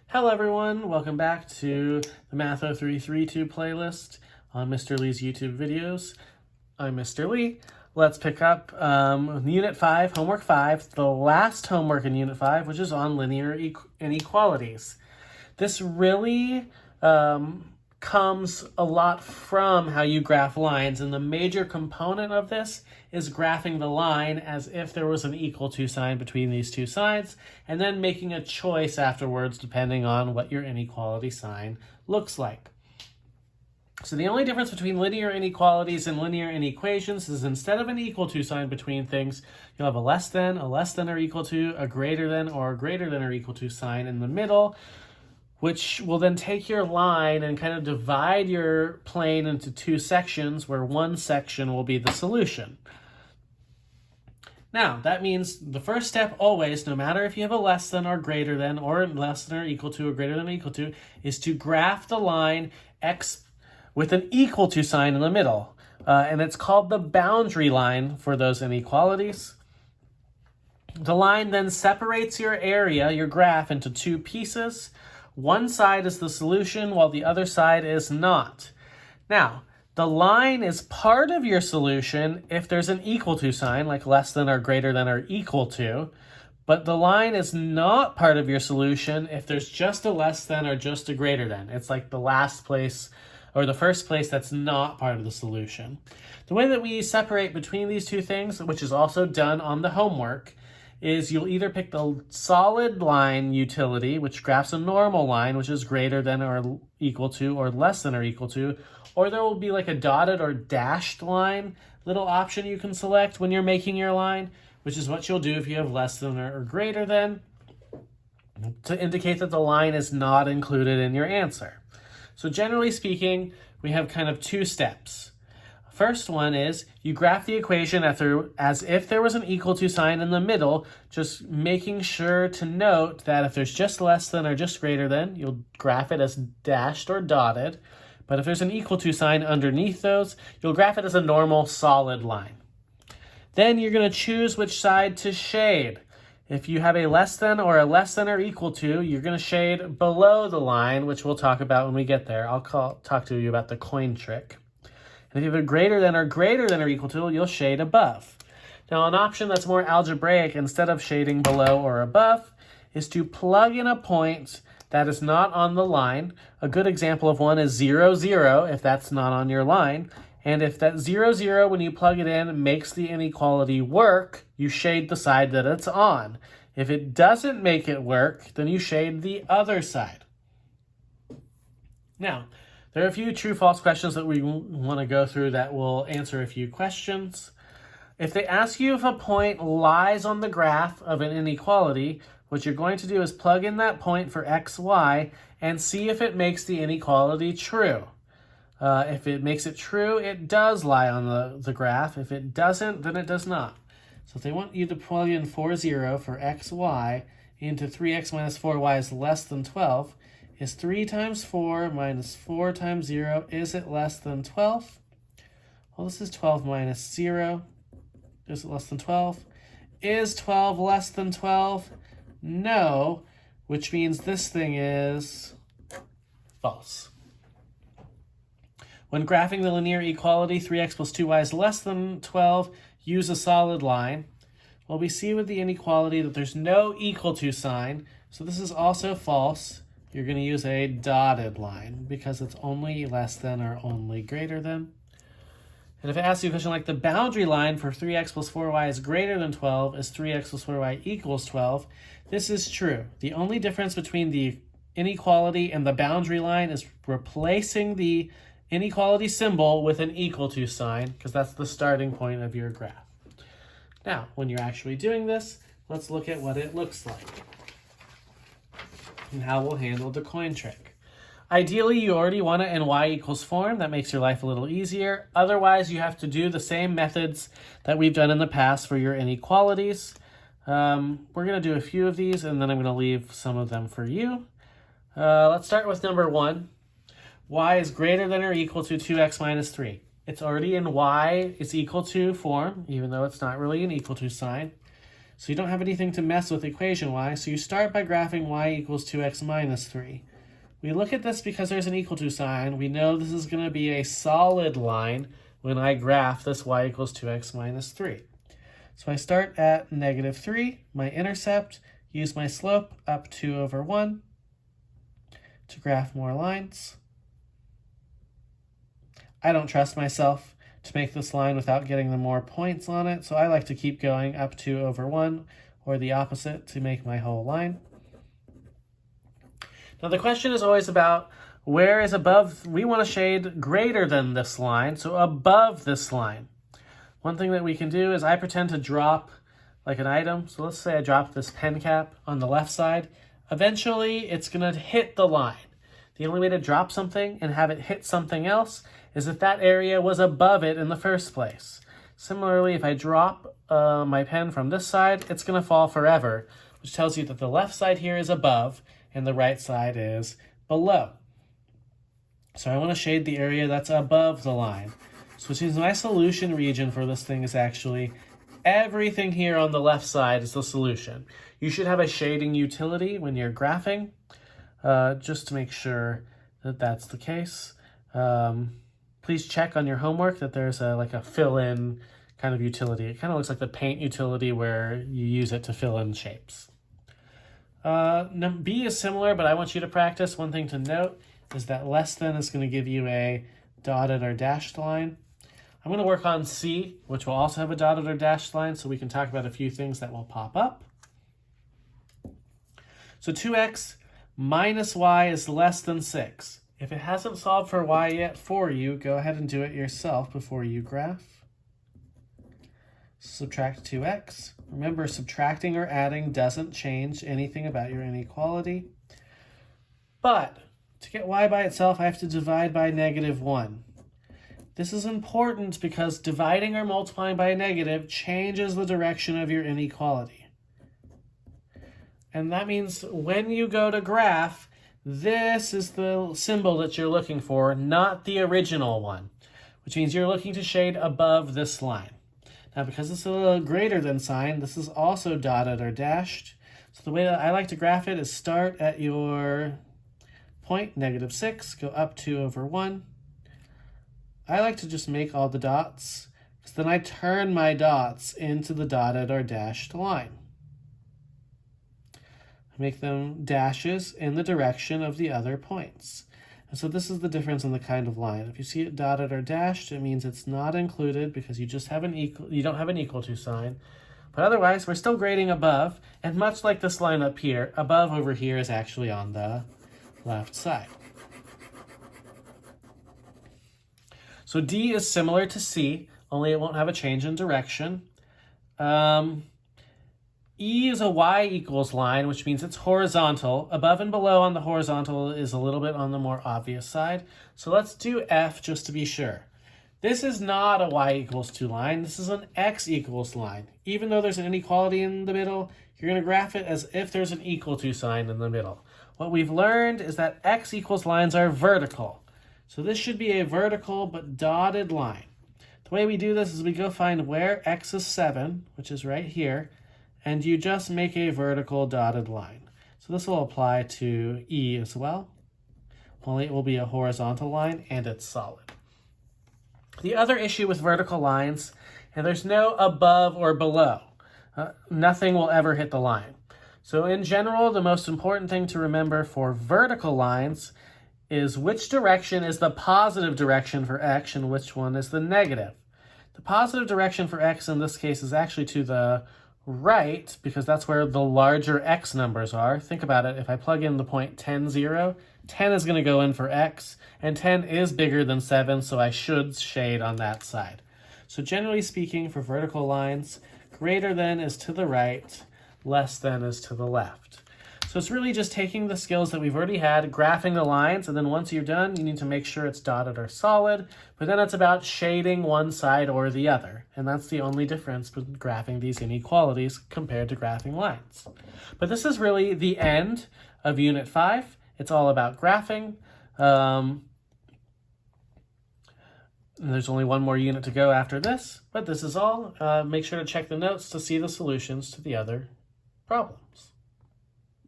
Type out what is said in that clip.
Hello everyone, welcome back to the Math 0332 playlist on Mr. Lee's YouTube videos. I'm Mr. Lee. Let's pick up Unit 5, Homework 5, the last homework in Unit 5, which is on linear inequalities. This really comes a lot from how you graph lines, and the major component of this is graphing the line as if there was an equal to sign between these two sides, and then making a choice afterwards depending on what your inequality sign looks like. So the only difference between linear inequalities and linear inequations is instead of an equal to sign between things, you'll have a less than or equal to, a greater than or greater than or equal to sign in the middle, which will then take your line and kind of divide your plane into two sections where one section will be the solution. Now, that means the first step always, no matter if you have a less than or greater than or less than or equal to or greater than or equal to, is to graph the line x with an equal to sign in the middle. And it's called the boundary line for those inequalities. The line then separates your area, your graph, into two pieces. One side is the solution while the other side is not. Now, the line is part of your solution if there's an equal to sign, like less than or greater than or equal to, but the line is not part of your solution if there's just a less than or just a greater than. It's like the last place or the first place that's not part of the solution. The way that we separate between these two things, which is also done on the homework, is you'll either pick the solid line utility, which graphs a normal line, which is greater than or equal to or less than or equal to, or there will be like a dotted or dashed line little option you can select when you're making your line, which is what you'll do if you have less than or greater than, to indicate that the line is not included in your answer. So generally speaking, we have kind of two steps. First one is you graph the equation as if there was an equal to sign in the middle, just making sure to note that if there's just less than or just greater than, you'll graph it as dashed or dotted. But if there's an equal to sign underneath those, you'll graph it as a normal solid line. Then you're going to choose which side to shade. If you have a less than or equal to, you're going to shade below the line, which we'll talk about when we get there. I'll talk to you about the coin trick. And if you have a greater than or equal to, you'll shade above. Now, an option that's more algebraic, instead of shading below or above, is to plug in a point that is not on the line. A good example of one is 0, 0, if that's not on your line. And if that 0, 0, when you plug it in, makes the inequality work, you shade the side that it's on. If it doesn't make it work, then you shade the other side. Now, there are a few true-false questions that we want to go through that will answer a few questions. If they ask you if a point lies on the graph of an inequality, what you're going to do is plug in that point for x, y, and see if it makes the inequality true. If it makes it true, it does lie on the graph. If it doesn't, then it does not. So if they want you to plug in 4, 0 for x, y into 3x minus 4y is less than 12, is 3 times 4 minus 4 times 0, is it less than 12? Well, this is 12 minus 0. Is it less than 12? Is 12 less than 12? No, which means this thing is false. When graphing the linear equality, 3x plus 2y is less than 12, use a solid line. Well, we see with the inequality that there's no equal to sign, so this is also false. You're going to use a dotted line because it's only less than or only greater than. And if it asks you a question like the boundary line for 3x plus 4y is greater than 12 is 3x plus 4y equals 12, this is true. The only difference between the inequality and the boundary line is replacing the inequality symbol with an equal to sign, because that's the starting point of your graph. Now, when you're actually doing this, let's look at what it looks like and how we'll handle the coin trick. Ideally, you already want it in y equals form. That makes your life a little easier. Otherwise, you have to do the same methods that we've done in the past for your inequalities. We're going to do a few of these, and then I'm going to leave some of them for you. Let's start with number 1. Y is greater than or equal to 2x minus 3. It's already in y is equal to form, even though it's not really an equal to sign. So you don't have anything to mess with equation y, so you start by graphing y equals 2x minus 3. We look at this because there's an equal to sign. We know this is going to be a solid line when I graph this y equals 2x minus 3. So I start at negative 3, my intercept, use my slope up 2 over 1 to graph more lines. I don't trust myself to make this line without getting the more points on it, so I like to keep going up 2 over 1 or the opposite to make my whole line. Now the question is always about where is above. We want to shade greater than this line, so above this line. One thing that we can do is I pretend to drop like an item. So let's say I drop this pen cap on the left side. Eventually it's going to hit the line. The only way to drop something and have it hit something else is if that area was above it in the first place. Similarly, if I drop my pen from this side, it's going to fall forever, which tells you that the left side here is above and the right side is below. So I want to shade the area that's above the line. So which means my solution region for this thing is actually everything here on the left side is the solution. You should have a shading utility when you're graphing, just to make sure that that's the case. Please check on your homework that there's like a fill-in kind of utility. It kind of looks like the paint utility where you use it to fill in shapes. B is similar, but I want you to practice. One thing to note is that less than is going to give you a dotted or dashed line. I'm going to work on C, which will also have a dotted or dashed line, so we can talk about a few things that will pop up. So 2x minus y is less than 6. If it hasn't solved for y yet for you, go ahead and do it yourself before you graph. Subtract 2x. Remember, subtracting or adding doesn't change anything about your inequality. But to get y by itself, I have to divide by negative 1. This is important because dividing or multiplying by a negative changes the direction of your inequality. And that means when you go to graph, this is the symbol that you're looking for, not the original one, which means you're looking to shade above this line. Now, because it's a greater than sign, this is also dotted or dashed. So the way that I like to graph it is start at your point, negative 6, go up 2 over 1. I like to just make all the dots, because then I turn my dots into the dotted or dashed line. I make them dashes in the direction of the other points. And so this is the difference in the kind of line. If you see it dotted or dashed, it means it's not included because you just have you don't have an equal to sign. But otherwise, we're still grading above, and much like this line up here, above over here is actually on the left side. So D is similar to C, only it won't have a change in direction. E is a y equals line, which means it's horizontal. Above and below on the horizontal is a little bit on the more obvious side. So let's do F just to be sure. This is not a y equals 2 line. This is an x equals line. Even though there's an inequality in the middle, you're going to graph it as if there's an equal to sign in the middle. What we've learned is that x equals lines are vertical. So this should be a vertical but dotted line. The way we do this is we go find where x is 7, which is right here, and you just make a vertical dotted line. So this will apply to E as well, only it will be a horizontal line and it's solid. The other issue with vertical lines, and there's no above or below. Nothing will ever hit the line. So in general, the most important thing to remember for vertical lines is which direction is the positive direction for x and which one is the negative. The positive direction for x in this case is actually to the right, because that's where the larger x numbers are. Think about it. If I plug in the point 10, 0, 10 is going to go in for x, and 10 is bigger than 7, so I should shade on that side. So generally speaking, for vertical lines, greater than is to the right, less than is to the left. So it's really just taking the skills that we've already had, graphing the lines, and then once you're done, you need to make sure it's dotted or solid, but then it's about shading one side or the other. And that's the only difference between graphing these inequalities compared to graphing lines. But this is really the end of Unit 5. It's all about graphing. And there's only one more unit to go after this, but this is all. Make sure to check the notes to see the solutions to the other problems.